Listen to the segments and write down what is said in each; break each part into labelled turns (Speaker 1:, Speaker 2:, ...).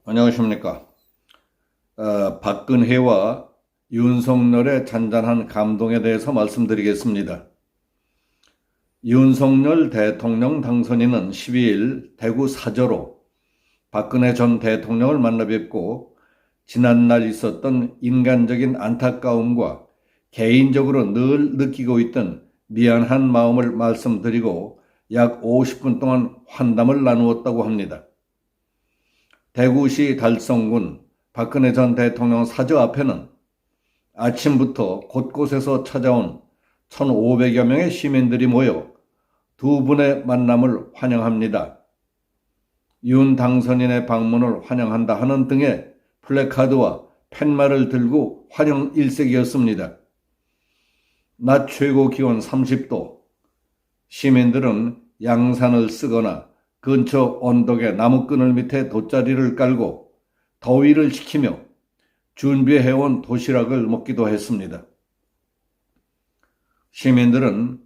Speaker 1: 안녕하십니까. 박근혜와 윤석열의 잔잔한 감동에 대해서 말씀드리겠습니다. 윤석열 대통령 당선인은 12일 대구 사저로 박근혜 전 대통령을 만나 뵙고 지난날 있었던 인간적인 안타까움과 개인적으로 늘 느끼고 있던 미안한 마음을 말씀드리고 약 50분 동안 환담을 나누었다고 합니다. 대구시 달성군 박근혜 전 대통령 사저 앞에는 아침부터 곳곳에서 찾아온 1,500여 명의 시민들이 모여 두 분의 만남을 환영합니다. 윤 당선인의 방문을 환영한다 하는 등의 플래카드와 팻말을 들고 환영 일색이었습니다. 낮 최고 기온 30도, 시민들은 양산을 쓰거나 근처 언덕의 나무그늘 밑에 돗자리를 깔고 더위를 식히며 준비해온 도시락을 먹기도 했습니다. 시민들은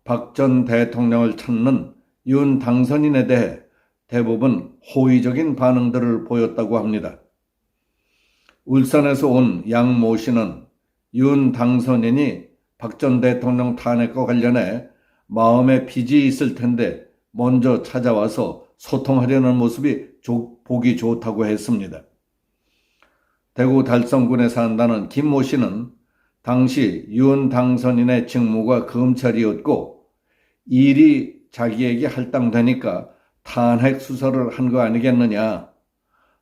Speaker 1: 박 전 대통령을 찾는 윤 당선인에 대해 대부분 호의적인 반응들을 보였다고 합니다. 울산에서 온 양모 씨는 윤 당선인이 박 전 대통령 탄핵과 관련해 마음에 빚이 있을 텐데 먼저 찾아와서 소통하려는 모습이 보기 좋다고 했습니다. 대구 달성군에 산다는 김모 씨는 당시 윤 당선인의 직무가 검찰이었고 일이 자기에게 할당되니까 탄핵 수사를 한 거 아니겠느냐.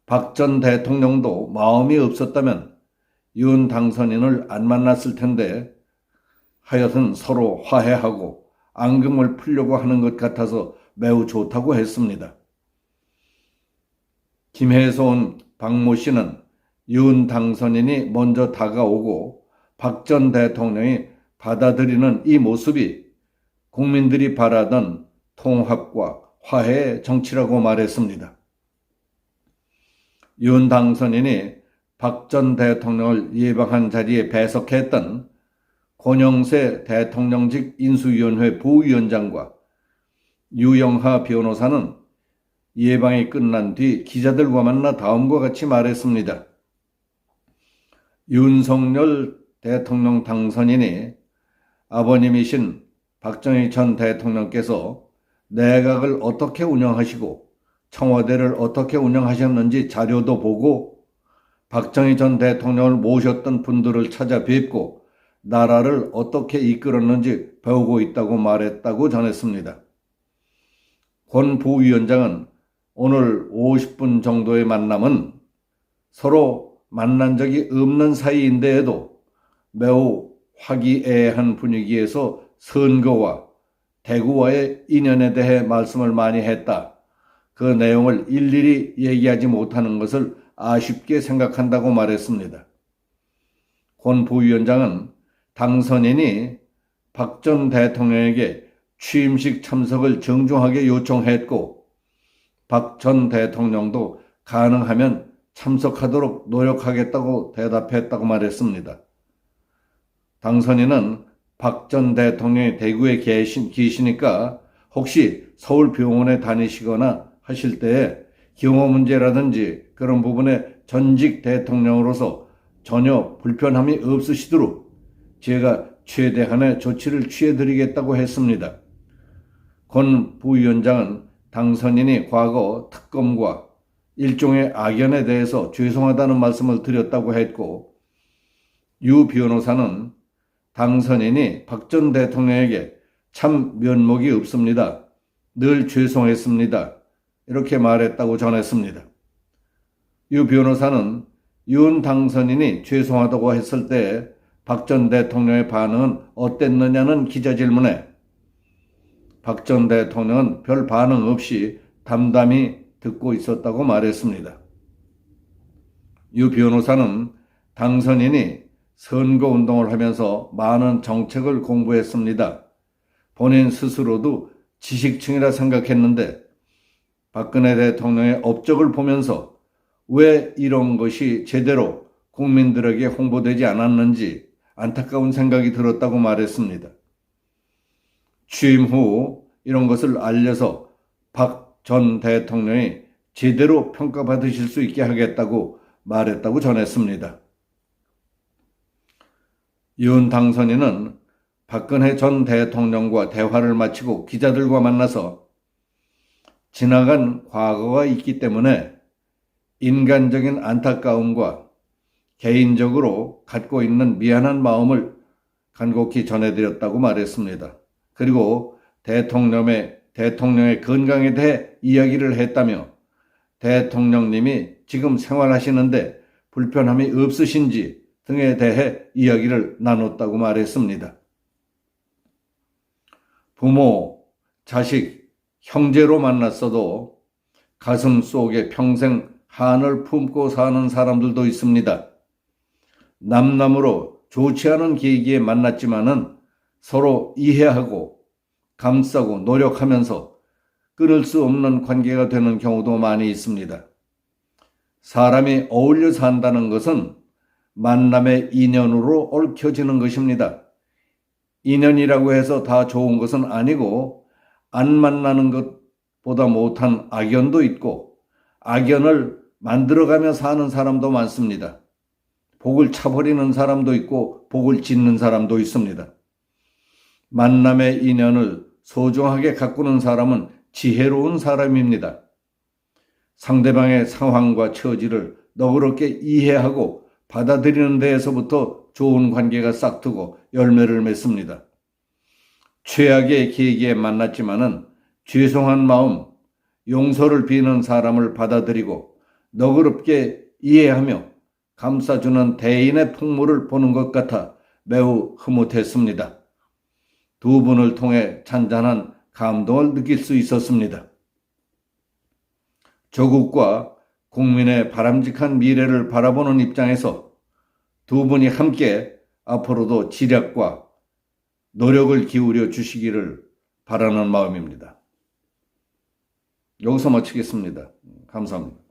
Speaker 1: 박 전 대통령도 마음이 없었다면 윤 당선인을 안 만났을 텐데 하여튼 서로 화해하고 앙금을 풀려고 하는 것 같아서 매우 좋다고 했습니다. 김해에서 온 박모 씨는 윤 당선인이 먼저 다가오고 박 전 대통령이 받아들이는 이 모습이 국민들이 바라던 통합과 화해의 정치라고 말했습니다. 윤 당선인이 박 전 대통령을 예방한 자리에 배석했던 권영세 대통령직 인수위원회 부위원장과 유영하 변호사는 예방이 끝난 뒤 기자들과 만나 다음과 같이 말했습니다. 윤석열 대통령 당선인이 아버님이신 박정희 전 대통령께서 내각을 어떻게 운영하시고 청와대를 어떻게 운영하셨는지 자료도 보고 박정희 전 대통령을 모셨던 분들을 찾아뵙고 나라를 어떻게 이끌었는지 배우고 있다고 말했다고 전했습니다. 권 부위원장은 오늘 50분 정도의 만남은 서로 만난 적이 없는 사이인데에도 매우 화기애애한 분위기에서 선거와 대구와의 인연에 대해 말씀을 많이 했다. 그 내용을 일일이 얘기하지 못하는 것을 아쉽게 생각한다고 말했습니다. 권 부위원장은 당선인이 박 전 대통령에게 취임식 참석을 정중하게 요청했고 박 전 대통령도 가능하면 참석하도록 노력하겠다고 대답했다고 말했습니다. 당선인은 박 전 대통령이 대구에 계시니까 혹시 서울병원에 다니시거나 하실 때에 경호 문제라든지 그런 부분에 전직 대통령으로서 전혀 불편함이 없으시도록 제가 최대한의 조치를 취해드리겠다고 했습니다. 권 부위원장은 당선인이 과거 특검과 일종의 악연에 대해서 죄송하다는 말씀을 드렸다고 했고 유 변호사는 당선인이 박 전 대통령에게 참 면목이 없습니다. 늘 죄송했습니다. 이렇게 말했다고 전했습니다. 유 변호사는 윤 당선인이 죄송하다고 했을 때 박 전 대통령의 반응은 어땠느냐는 기자 질문에 박 전 대통령은 별 반응 없이 담담히 듣고 있었다고 말했습니다. 유 변호사는 당선인이 선거운동을 하면서 많은 정책을 공부했습니다. 본인 스스로도 지식층이라 생각했는데 박근혜 대통령의 업적을 보면서 왜 이런 것이 제대로 국민들에게 홍보되지 않았는지 안타까운 생각이 들었다고 말했습니다. 취임 후 이런 것을 알려서 박 전 대통령이 제대로 평가받으실 수 있게 하겠다고 말했다고 전했습니다. 윤 당선인은 박근혜 전 대통령과 대화를 마치고 기자들과 만나서 지나간 과거가 있기 때문에 인간적인 안타까움과 개인적으로 갖고 있는 미안한 마음을 간곡히 전해드렸다고 말했습니다. 그리고 대통령의 건강에 대해 이야기를 했다며 대통령님이 지금 생활하시는데 불편함이 없으신지 등에 대해 이야기를 나눴다고 말했습니다. 부모, 자식, 형제로 만났어도 가슴 속에 평생 한을 품고 사는 사람들도 있습니다. 남남으로 좋지 않은 계기에 만났지만은 서로 이해하고 감싸고 노력하면서 끊을 수 없는 관계가 되는 경우도 많이 있습니다. 사람이 어울려 산다는 것은 만남의 인연으로 얽혀지는 것입니다. 인연이라고 해서 다 좋은 것은 아니고 안 만나는 것보다 못한 악연도 있고 악연을 만들어가며 사는 사람도 많습니다. 복을 차버리는 사람도 있고 복을 짓는 사람도 있습니다. 만남의 인연을 소중하게 가꾸는 사람은 지혜로운 사람입니다. 상대방의 상황과 처지를 너그럽게 이해하고 받아들이는 데에서부터 좋은 관계가 싹트고 열매를 맺습니다. 최악의 계기에 만났지만은 죄송한 마음, 용서를 비는 사람을 받아들이고 너그럽게 이해하며 감싸주는 대인의 풍모를 보는 것 같아 매우 흐뭇했습니다. 두 분을 통해 잔잔한 감동을 느낄 수 있었습니다. 조국과 국민의 바람직한 미래를 바라보는 입장에서 두 분이 함께 앞으로도 지략과 노력을 기울여 주시기를 바라는 마음입니다. 여기서 마치겠습니다. 감사합니다.